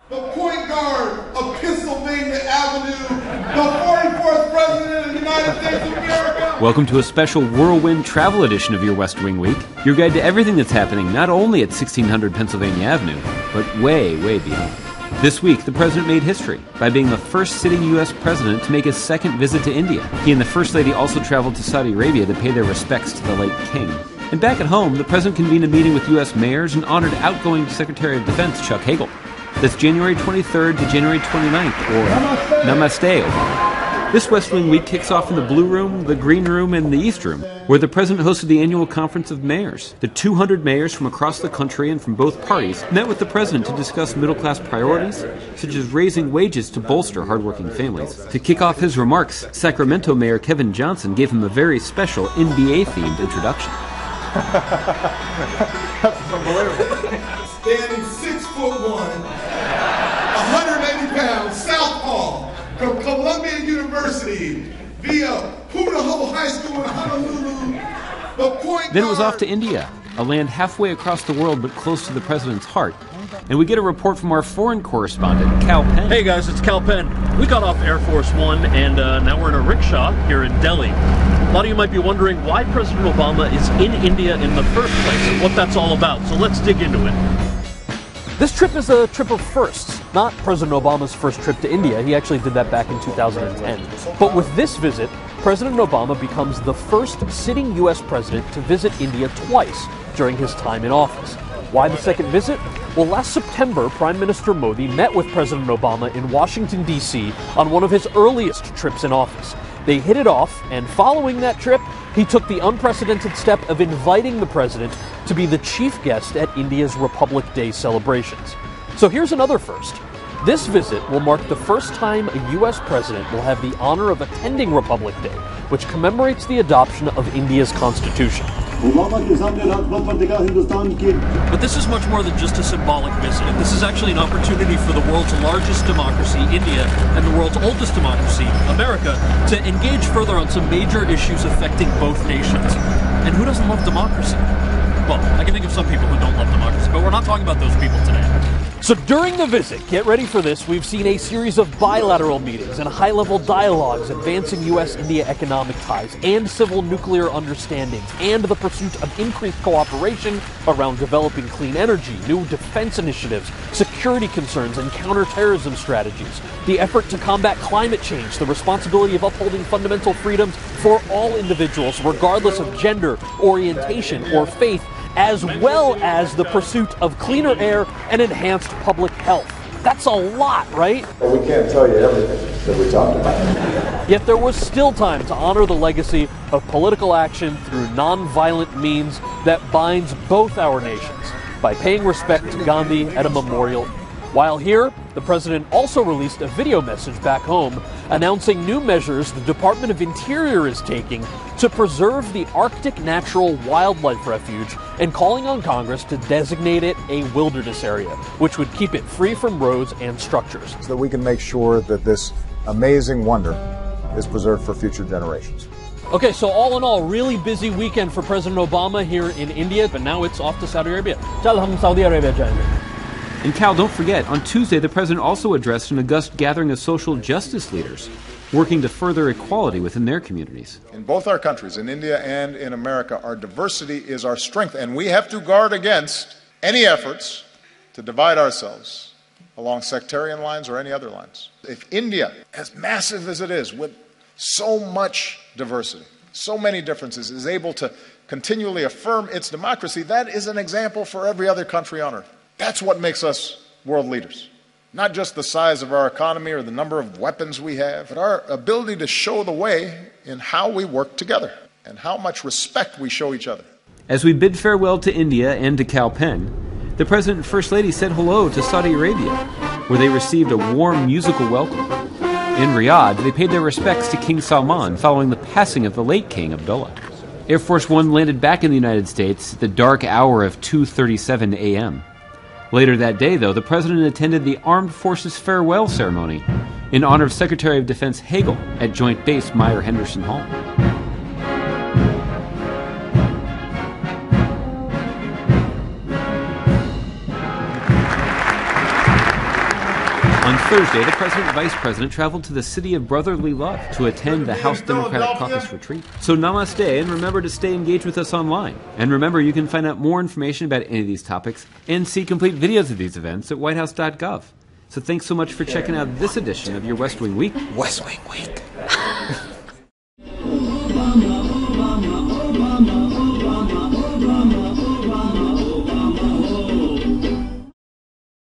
the point guard of Pennsylvania Avenue, the 44th President of the United States of America. Welcome to a special whirlwind travel edition of your West Wing Week, your guide to everything that's happening not only at 1600 Pennsylvania Avenue, but way, way beyond. This week, the president made history by being the first sitting U.S. president to make his second visit to India. He and the First Lady also traveled to Saudi Arabia to pay their respects to the late king. And back at home, the president convened a meeting with U.S. mayors and honored outgoing Secretary of Defense Chuck Hagel. That's January 23rd to January 29th, or Namaste Obama. This West Wing Week kicks off in the Blue Room, the Green Room, and the East Room, where the president hosted the annual Conference of Mayors. The 200 mayors from across the country and from both parties met with the president to discuss middle-class priorities, such as raising wages to bolster hardworking families. To kick off his remarks, Sacramento Mayor Kevin Johnson gave him a very special NBA-themed introduction. That's unbelievable. Standing 6'1", 180 pounds, southpaw from Columbia University via Punahou High School in Honolulu. Then it was off to India, a land halfway across the world but close to the president's heart. And we get a report from our foreign correspondent, Cal Penn. Hey guys, it's Cal Penn. We got off Air Force One and now we're in a rickshaw here in Delhi. A lot of you might be wondering why President Obama is in India in the first place and what that's all about, so let's dig into it. This trip is a trip of firsts, not President Obama's first trip to India. He actually did that back in 2010. But with this visit, President Obama becomes the first sitting U.S. president to visit India twice during his time in office. Why the second visit? Well, last September, Prime Minister Modi met with President Obama in Washington, D.C. on one of his earliest trips in office. They hit it off, and following that trip, he took the unprecedented step of inviting the president to be the chief guest at India's Republic Day celebrations. So here's another first. This visit will mark the first time a U.S. president will have the honor of attending Republic Day, which commemorates the adoption of India's constitution. But this is much more than just a symbolic visit. This is actually an opportunity for the world's largest democracy, India, and the world's oldest democracy, America, to engage further on some major issues affecting both nations. And who doesn't love democracy? Well, I can think of some people who don't love democracy, but we're not talking about those people today. So during the visit, get ready for this, we've seen a series of bilateral meetings and high-level dialogues advancing U.S.-India economic ties and civil nuclear understandings and the pursuit of increased cooperation around developing clean energy, new defense initiatives, security concerns, and counterterrorism strategies, the effort to combat climate change, the responsibility of upholding fundamental freedoms for all individuals, regardless of gender, orientation, or faith, as well as the pursuit of cleaner air and enhanced public health. That's a lot, right? Well, we can't tell you everything that we talked about. Yet there was still time to honor the legacy of political action through non-violent means that binds both our nations by paying respect to Gandhi at a memorial. While here, the president also released a video message back home announcing new measures the Department of Interior is taking to preserve the Arctic Natural Wildlife Refuge and calling on Congress to designate it a wilderness area, which would keep it free from roads and structures. So that we can make sure that this amazing wonder is preserved for future generations. Okay, so all in all, really busy weekend for President Obama here in India, but now it's off to Saudi Arabia. Chal hum Saudi Arabia jayenge. And Cal, don't forget, on Tuesday, the president also addressed an august gathering of social justice leaders working to further equality within their communities. In both our countries, in India and in America, our diversity is our strength, and we have to guard against any efforts to divide ourselves along sectarian lines or any other lines. If India, as massive as it is, with so much diversity, so many differences, is able to continually affirm its democracy, that is an example for every other country on earth. That's what makes us world leaders. Not just the size of our economy or the number of weapons we have, but our ability to show the way in how we work together and how much respect we show each other. As we bid farewell to India and to Cal Penn, the President and First Lady said hello to Saudi Arabia, where they received a warm musical welcome. In Riyadh, they paid their respects to King Salman following the passing of the late King Abdullah. Air Force One landed back in the United States at the dark hour of 2:37 a.m. Later that day, though, the president attended the Armed Forces Farewell Ceremony in honor of Secretary of Defense Hagel at Joint Base Meyer-Henderson Hall. On Thursday, the President and Vice President traveled to the city of brotherly love to attend the House Democratic Caucus retreat. So namaste, and remember to stay engaged with us online. And remember, you can find out more information about any of these topics and see complete videos of these events at whitehouse.gov. So thanks so much for checking out this edition of your West Wing Week. West Wing Week. Obama, Obama, Obama.